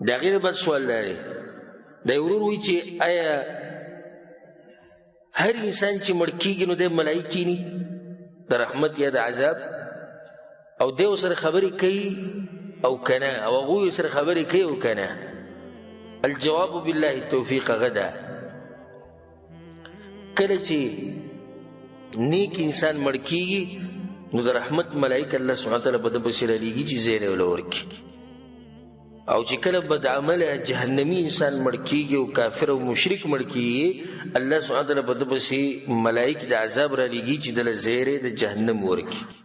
د هغې نه بد سوال دی دی ورور وایي چې آیا هر انسان چې مړ کېږي نو دی ملایک کیني د رحمت یا د عذاب او دی ورسره خبرې کوي او که نه او هغوی ورسره خبرې کوي او که نه الجواب بالله التوفیق غدا کله چې نیک انسان مړ کېږي نو د رحمت ملایک الله سبحانه وتعالی په ده پسې رالیږي چې زیری وله ورکړي او چې کله بد عمله جهنمي انسان مړ کېږي او کافر او مشرک مړ کېږي الله سبحانه وتعالی په ده پسې ملایک د عذاب رالیږي چې دله زیری د جهنم ورکړي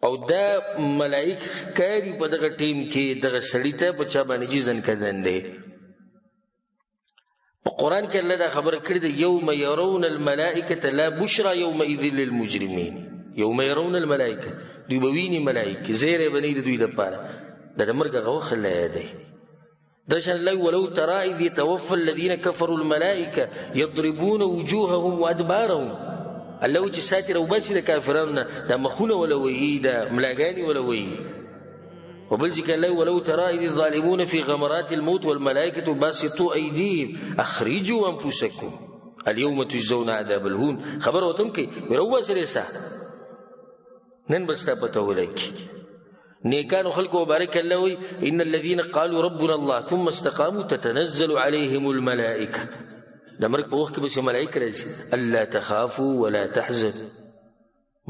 او دا ملائک کاری په دغه ټیم کې دغه سړي ته په چا باندې چې ځنکدن دی په قرآن کې الله دا خبره کړې ده یوم یرون الملائکة لا بشرى یومئذ للمجرمین یوم یرون الملائکة دوی به ویني ملائک زیری به نه د دوی لپاره دا د مرګ هغه وخت الله یادوي دا شان الله ولو ترى اذ يتوفى الذين كفروا الملائکة یضربون وجوههم وادبارهم الله وی چې ساتي راوباسي د کافرانو نه دا مخونه وله وهي دا ملاګانې وله وهي وبل ذکر الله ولو ترى اذ الظالمون في غمرات الموت والملائكة باسطوا ايديهم اخرجوا انفسكم اليوم تجزون عذاب الهون خبر وتم کوي راوباسي رسا نن بستا پته ولکي نیکانو خلقو مبارک الله وی ان الذين قالوا ربنا الله ثم استقاموا تتنزل عليهم الملائكة د مرګ په وخت کې به چې ملایک راځي الله تخافوا ولا تحزن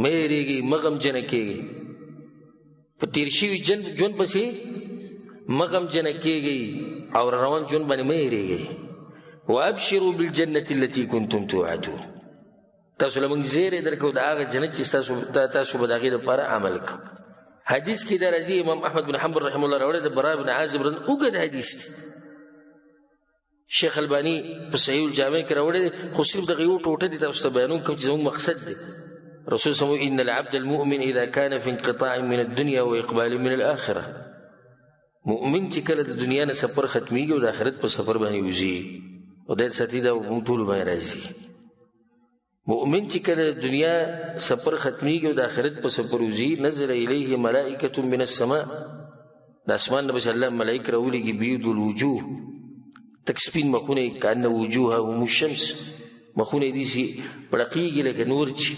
مه یریږئ مه غمجنه کېږئ په تېر شوي ژوند پسې مه غمجنه کېږئ او روان ژوند باندې مه یریږئ وابشروا بالجنة التي كنتم توعدون تاسو له موږ زیری درکوو د هغه جنت چې تاسو به د هغې دپاره عمل کوو حدیث کې دا راځي امام احمد بن حنبل رحمه الله راوړی د برا بن عازب اوږد حدیث دی شیخ البانی په صحیح الجامع کې راوړی دی خو صرف دغه یو ټوټه دي تاسو ته بیانوم کوم چې زموږ مقصد دی رسول صلی الله ان العبد المؤمن اذا كان في انقطاع من الدنيا واقبال من الاخره مؤمن چې کله د دنیا نه سفر ختمیږي او د آخرت په سفر باندې وځي او د ساتي دا موږ ټول باندې راځي مؤمن چې کله د دنیا سفر ختمیږي او د آخرت په سفر وځي نزل الیه ملائکه من السماء د اسمان نه به الله ملائک راولیږي بیض الوجوه تک سپین مخونه کانه وجوههم الشمس مخونه دي سي پړقیږي لکه نور چې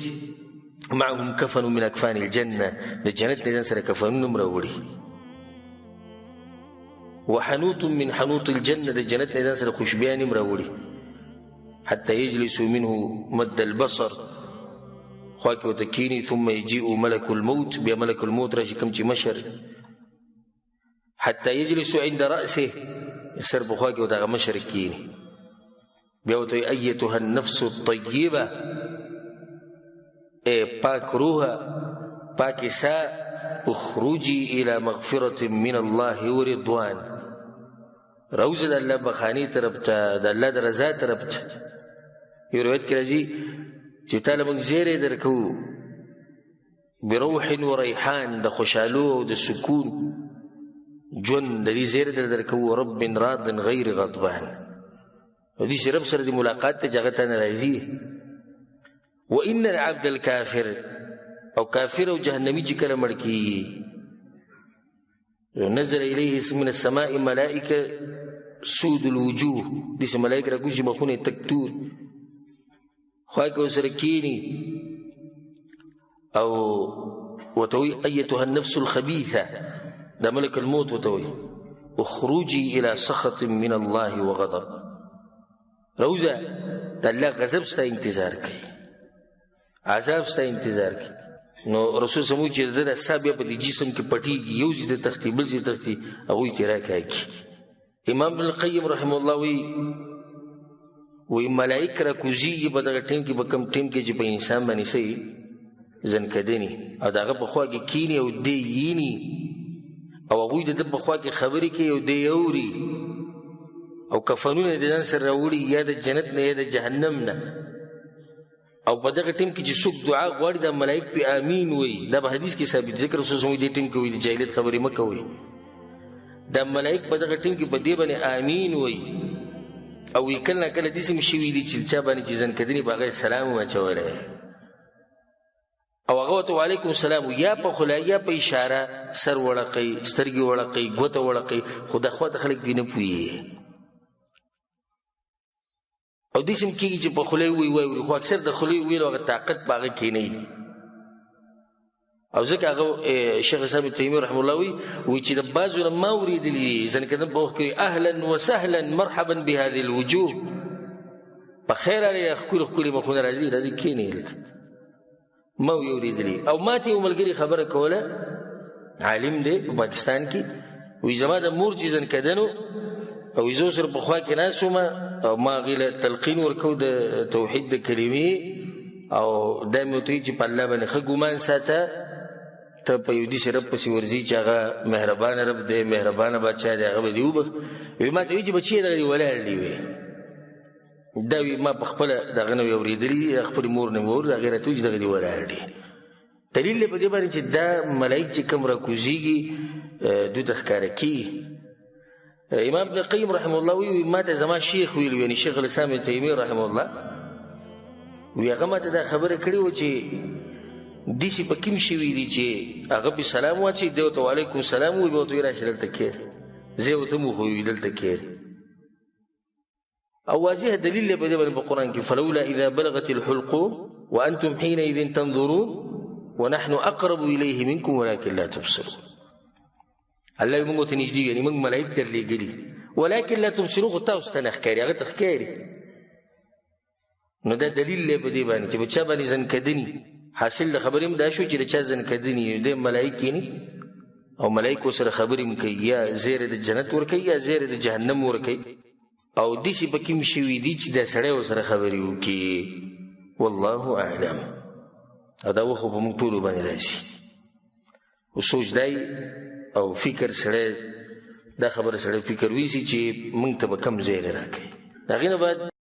معهم کفن من اکفان الجنه د جنت نه سره کفنونه راوړي وحنوط من حنوط الجنه د جنت نه سره خوشبيان راوړي حتى يجلس منه مد البصر خواکه وتکینی ثم يجيء ملك الموت بیا ملك الموت راشي کوم چې مشر حتى يجلس عند رأسه سر بخوا کې ودغه مشر کینی بیا وته ایتها النفس الطیبه پاک روح پاک سا اخرجي الى مغفرة من الله ورضوان روزه د الله بخانی طرف ته د الله د رضا طرف ته یو روایت کې راځي چې تعالی موږ زیری درکو بروح وریحان د خوشالو او د سکون ژوند د دې زیری درکو رب راض غیر غضبان او دې رب سره د ملاقات ته جګته ناراضي وان العبد الكافر او کافر او جهنمی چې کله مړ کیږي نزل الیه من السماء ملائکه سود الوجوه دې ملائکه راګوشي مخونه تکتور خوای کو سره کینی او وتوي ايتها النفس الخبيثه ده ملك الموت وتوي اخرجي الى سخط من الله وغضب روزه ده الله غضب ستا انتظار کوي عذاب ستا انتظار کوي نو رسول سمو چې د سابه په جسم کې پټي یو ځای د تختی بل ځای تختی هغه یې راکای امام ابن القیم رحم الله وی ملائک را کوزي په دغه ټیم کې به کم ټیم کې چې په انسان باندې سي ځن کدنی او دغه په خوا کې کینی او دی یینی او هغه د په خوا کې خبرې کوي او دی یوري او کفنونه د ځان سره راوړي یا د جنت نه یا د جهنم نه او په دغه ټیم کې چې څوک دعا غواړي د ملائک په امین وي دا په حدیث کې ثابت ذکر رسول الله دې ټیم کې وي د جاهلیت خبرې مکه وي د ملائک په دغه ټیم کې په دې باندې امین وي او کله کله دې سم شي ویلي چې چا باندې چې ځن کدنی باغې سلام واچوله او هغه ته وعلیکم السلام یا په خلا یا په اشاره سر وړقی سترګې وړقی ګوته وړقی خو د خوا د خلک دې نه پوهېږي او داسې هم کېږي چې په خولې وایي خو اکثر د خولې ویلو هغه طاقت په هغه کې نه وي او ځکه هغه شیخ اسلام ابن تیمیه رحمه الله وایي چې د بعضو نه ما اورېدلي ځنې کدن په وخت کې اهلا وسهلا مرحبا بهذه الوجوه په خیر اړې ښکلي ښکلي مخونه راځي کښېنئ هلته ما وی اورېدلي او ما ته یو ملګري خبره کوله عالم دی په پاکستان کې وایي زما د مور چې ځنکدن او زه سره پخوا کې ناست وم او ما هغې له تلقین ورکو د توحید د کلمې او دا مې ورته وایي چې په الله باندې ښه ګمان ساته ته په یو داسې رب پسې ورځي چې هغه مهربانه رب دی مهربانه بادشاه دی هغه به دې وبخ وایي ما ته وایي چې بچی دغه دې ولاړ دي وی دا وی ما په خپله دغه نه وی اورېدلي خپلې مور نه مې واورېد هغې راته وایي چې دغه دې ولاړ دي دلیل دی په دې باندې چې دا ملایک چې کوم راکوزېږي دوی ته ښکاره کېږي امام ابن قیم رحمه الله وی ما ته زما شیخ ویلي یعنې شیخ الاسلام ابن تیمیه رحمه الله وی هغه ما ته دا خبره کړې وه چې داسې په کوم شوي دي چې هغه پې سلام واچوي دی ورته وعلیکم السلام وایي بیا ورته وایي راشه دلته کښېنه زه ورته هم وښوي دلته کښېنه او واضح دلیل دی په دې باندې په قرآن کې فلولا اذا بلغت الحلقوم وانتم حينئذ تنظرون ونحن اقرب الیه منکم ولكن لا تبصرون الله موږ ته نږدې یعنې موږ ملایک درلېږلي ولكن لا تبصرون خو تاسو ته نه ښکاري هغه ته ښکاري نو دا دلیل دی په دې باندې چې په چا باندې ځنکدني حاصل د خبرې هم دا شو چې د چا ځنکدني دی ملایک یعنې او ملایکو سره خبرې هم کوي یا زیری د جنت ورکوي یا زیری د جهنم ورکوي او داسې په کوم شوي دي چې دا سړی ورسره خبرې وکړي والله اعلم او دا وخو په موږ ټولو باندې راځي او سوچ دی او فکر سړی دا خبره سړی فکر ویسي چې موږ ته به کم زیری راکوي د هغې نه بعد